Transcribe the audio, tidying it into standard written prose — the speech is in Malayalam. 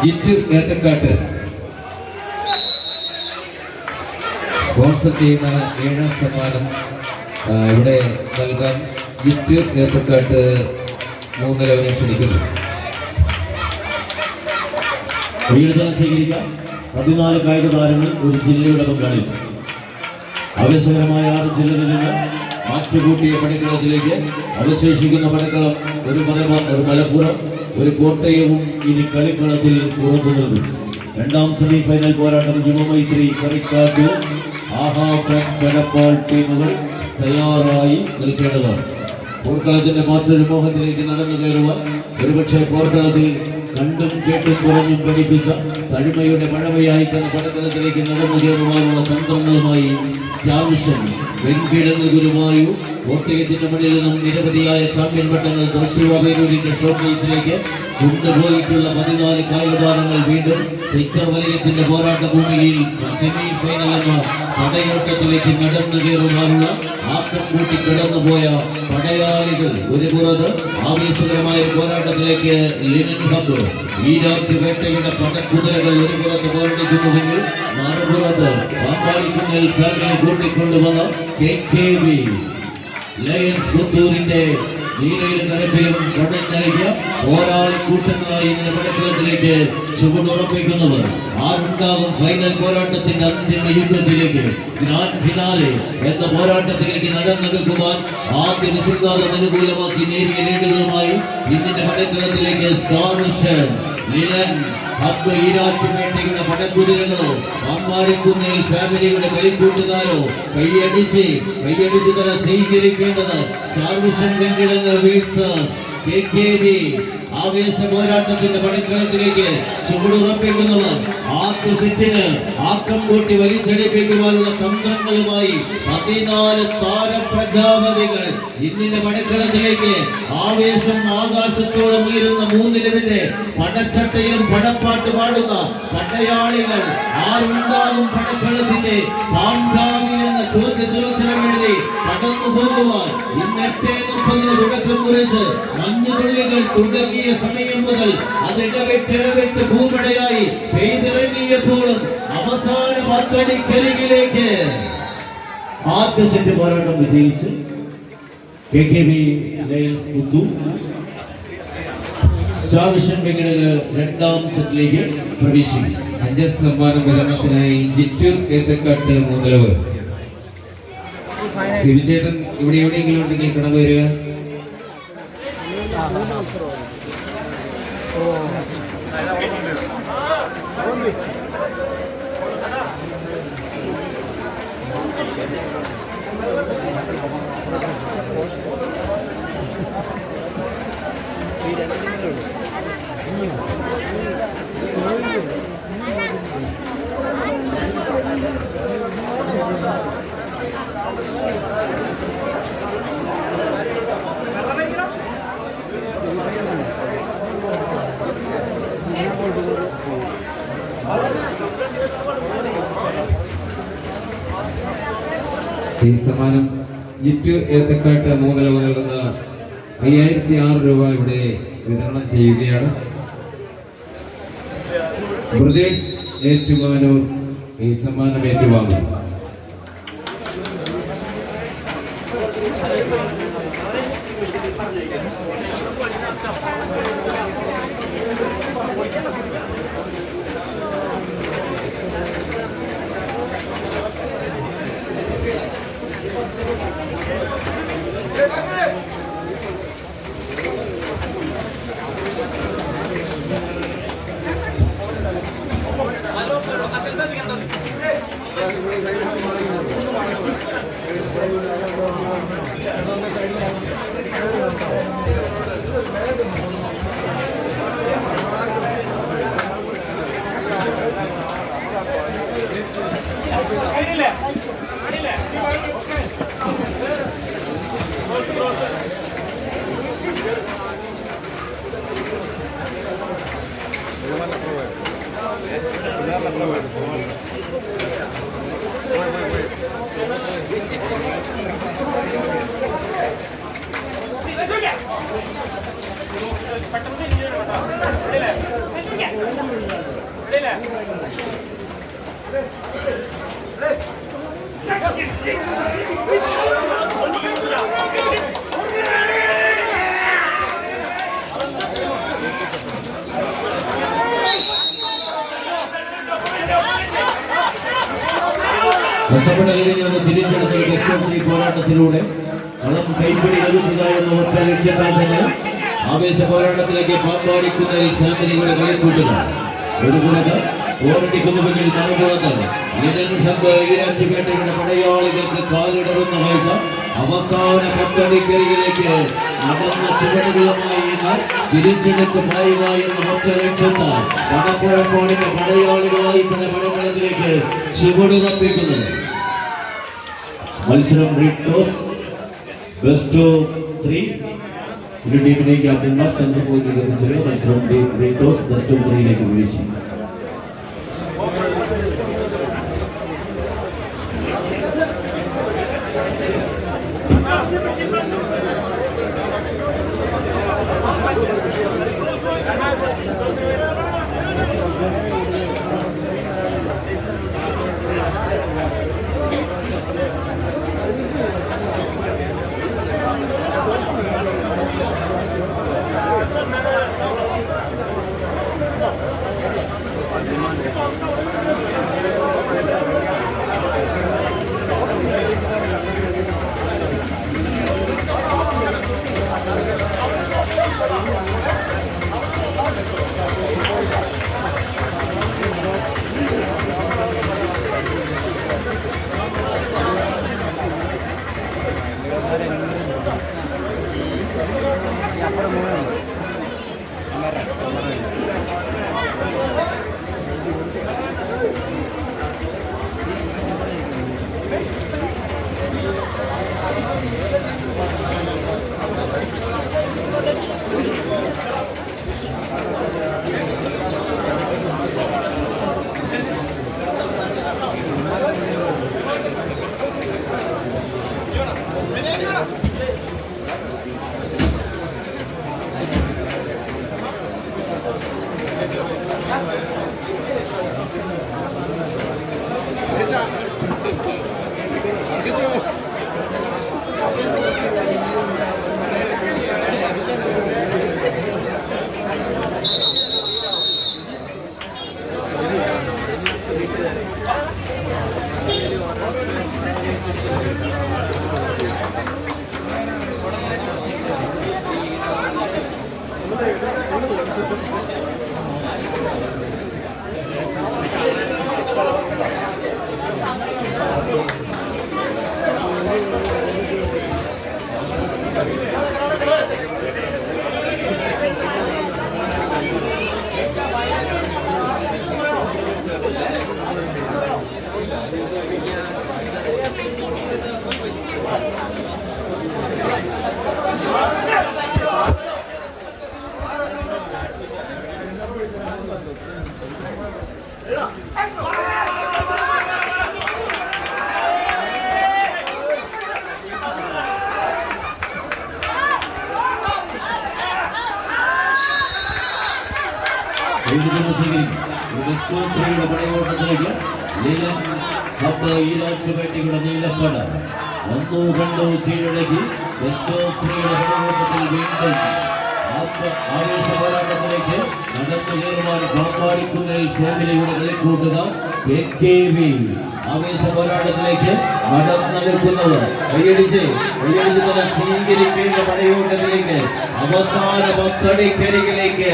ജിറ്റ് ഏത്തക്കാട്ട് സ്പോൺസർ ചെയ്യുന്ന 7ാം സമ്മാനം ഇവിടെ നൽകാൻ ജിറ്റ് ഏത്തക്കാട്ട് 3 ലെവലിൽ ക്ഷണിക്കുന്നു. വീടുതലം സ്വീകരിക്കാം. 14 കായിക താരങ്ങൾ ഒരു ജില്ലയുടെ പങ്കാളിത്തം. ആവേശകരമായ 6 ജില്ലകളിൽ നിന്ന് മാറ്റുകൂട്ടിയ പടക്കളത്തിലേക്ക് അവശേഷിക്കുന്ന പടക്കളം ഒരു മലപ്പുറം, ഒരു കോട്ടയവും ഇനി കളിക്കളത്തിൽ പുറത്തു നിൽക്കും. 2ാം സെമി ഫൈനൽ പോരാട്ടം യുവമൈത്രി കറിക്കാട്ടു ആഹാ ഫ്രണ്ട്സ് എടപ്പാൾ ടീമുകൾ തയ്യാറായി നിൽക്കേണ്ടതാണ്. പോർക്കളത്തിന്റെ മറ്റൊരു മോഹത്തിലേക്ക് നടന്നു കയറുവാൻ ഒരുപക്ഷെ പോർക്കളത്തിൽ കണ്ടും കേട്ടും കുറഞ്ഞും പഠിപ്പിച്ച തഴിമയുടെ പഴമയായി തന്നെ പടക്കളത്തിലേക്ക് നടന്നു കയറുവാനുള്ള തന്ത്രങ്ങളുമായി സ്റ്റാർവിഷൻ വെങ്കിടങ്ങ് ഗുരുവായു കോട്ടയത്തിന്റെ മണ്ണിൽ നിന്നും നിരവധിയായ ചാമ്പ്യൻ പട്ടങ്ങൾ തൃശ്ശൂരിന്റെ ഷോക്കേസിലേക്ക് കൊണ്ടുപോയിട്ടുള്ള 14 കായിക താരങ്ങൾ വീണ്ടും സിക്സർ വലയത്തിന്റെ പോരാട്ട ഭൂമിയിൽ സെമി ഫൈനൽ എന്ന പടയോട്ടത്തിലേക്ക് നടന്നു കയറുവാനുള്ള ആക്കം കൂട്ടി കടന്നുപോയ പടയാളികൾ ഒരു പുറത്ത് ആവേശകരമായ പോരാട്ടത്തിലേക്ക് ലിനൻ ഹബ് ഈരാറ്റുപേട്ടയുടെ പടക്കുതിരകൾ ഒരു പുറത്ത് പോരടിക്കുന്നുവെങ്കിൽ മറുപുറത്ത് പാമ്പാടിക്കുന്നിൽ ഫാമിലി കൂട്ടിക്കൊണ്ടുവന്ന KKB ലയൺസ് പുത്തൂരിന്റെ നീലയിലും കരപ്പിലും കടഞ്ഞടിക്കുക പോരാളി കൂട്ടങ്ങളായി ഇന്ന് പടക്കളത്തിലേക്ക് ചുവടുറപ്പിക്കുന്നവർ ആരുണ്ടാകും ഫൈനൽ പോരാട്ടത്തിന്റെ അന്തിമ യുദ്ധത്തിലേക്ക് ഗ്രാൻഡ് ഫിനാലെ എന്ന പോരാട്ടത്തിലേക്ക് നടന്നെടുക്കുവാൻ ആദ്യ വിസിൽനാഥം അനുകൂലമാക്കി നേരിയ ലീഡുകളുമായി ഇന്നിന്റെ പടക്കളത്തിലേക്ക് സ്റ്റാർ ലിനൻ ഹബ്ബ് ഈരാറ്റുപേട്ടയുടെ പടക്കുതിരകളോ പാമ്പാടിക്കുന്നിൽ ഫാമിലിയുടെ കളിക്കൂട്ടുകാരോ കൈയടിച്ച് തന്നെ സ്വീകരിക്കേണ്ടത് സ്റ്റാർവിഷൻ വെങ്കിടങ്ങ് വീഴ്സ് KKB ആവേശ പോരാട്ടത്തിന്റെ പടക്കളത്തിലേക്ക് ചുവടുറപ്പിക്കുന്നവർ ആദ്യ സെറ്റിന് ആക്കം കൂട്ടി വലിച്ചടിപ്പിക്കുവാനുള്ള തന്ത്രങ്ങളുമായി 14 താരപ്രജാപതികൾ ഇന്നിന്റെ പടക്കളത്തിലേക്ക് ആവേശം ആകാശത്തോളം ഉയരുന്ന 3 ലെവലിന്റെ പടച്ചട്ടയിലും പടപ്പാട്ട് പാടുന്ന പടയാളികൾ ആരുണ്ടാകും പടക്കളത്തിന്റെ പാണ്ഡാവിൽ എന്ന ചോദ്യത്തിന് ഉത്തരം എഴുതി കടന്നു പോകുവാൻ ഇന്ന് 8:30 തുടക്കം കുറിച്ച് മഞ്ഞുതുള്ളികൾ തുടങ്ങിയ സമയം മുതൽ അത് ഇടവിട്ട് ഭൂമഴയായി പെയ്തിറങ്ങിയപ്പോഴും അവസാന 10 അടിക്കരികിലേക്ക് ആദ്യ സെറ്റ് പോരാട്ടം വിജയിച്ച് KKB lions Puthur Starvision Venkitangu 2ാം സെറ്റിലേക്ക് പ്രവേശിക്കും. 5ാം സമ്മാനം വിതരണത്തിനായി ജിറ്റ് ഏത്തക്കാട്ട് 3 ലെവൽ. ശിവചേട്ടൻ ഇവിടെ എവിടെയെങ്കിലും ഉണ്ടെങ്കിൽ കടന്നു വരിക. ഈ സമ്മാനം ജിറ്റ് ഏത്തക്കാട്ട് 3 ലെവൽ നൽകുന്ന 5006 രൂപ ഇവിടെ വിതരണം ചെയ്യുകയാണ്. ബ്രദേഴ്സ് ഏറ്റുമാനൂർ ഈ സമ്മാനം ഏറ്റുവാങ്ങും. പെട്ടെന്ന് നഷ്ടപ്പെട്ട കഴിഞ്ഞ് ഒന്ന് തിരിച്ചെടുത്ത ഒരു ബെസ്റ്റ് പോരാട്ടത്തിലൂടെ കളം കൈപ്പിടി ഒതുക്കുക എന്ന ഒറ്റ ലക്ഷ്യത്താൽ തന്നെ ആവേശ പോരാട്ടത്തിലേക്ക് പാമ്പാടിക്കുന്നതിൽ ഫാമിലിയുടെ കളിക്കൂട്ടുക ഒരു പുറത്ത് പോരടിക്കുന്നുവെങ്കിൽ മറുപുറത്ത് ഈരാറ്റുപേട്ടയുടെ പടയാളികൾക്ക് കാലിടറുന്ന കാഴ്ച അവസാന പത്തടിക്കരികിലേക്ക് നടന്ന ചുവടുകളുമായി തിരിച്ചെടുത്ത് പായുക എന്ന ഒറ്റ ലക്ഷ്യത്താൽ പടപ്പുഴപ്പാടിന്റെ പടയാളികളായി പല പടകളത്തിലേക്ക് ചുവടുറപ്പിക്കുന്നത് മത്സരം ടോസ് ബെസ്റ്റ് ഓഫ് 3 ഇരു ടീമിനെ ക്യാപ്റ്റന്മാർ സെന്റർ പോയിന്റ് ലഭിച്ചത് മത്സരം ടോസ് ബെസ്റ്റ് ഓഫ് 3 ലേക്ക് പ്രവേശിച്ചു. പടയോട്ടത്തിലേക്ക് ഈരാറ്റുപേട്ടയുടെ നീലപ്പട ഒന്നു കണ്ടു കീഴടക്കി പടയോട്ടത്തിൽ വീണ്ടും ആവേശ പോരാട്ടത്തിലേക്ക് നടന്നു കയറുവാൻ പാമ്പാടിക്കുന്നതിൽ ഫാമിലിയുടെ കളിക്കൂട്ടുക ആവേശ പോരാട്ടത്തിലേക്ക് നടന്നു നിൽക്കുന്നവർ കൈയടിച്ച് തന്നെ സ്വീകരിക്കേണ്ട പടയോട്ടത്തിലേക്ക് അവസാന 10 അടിക്കരികിലേക്ക്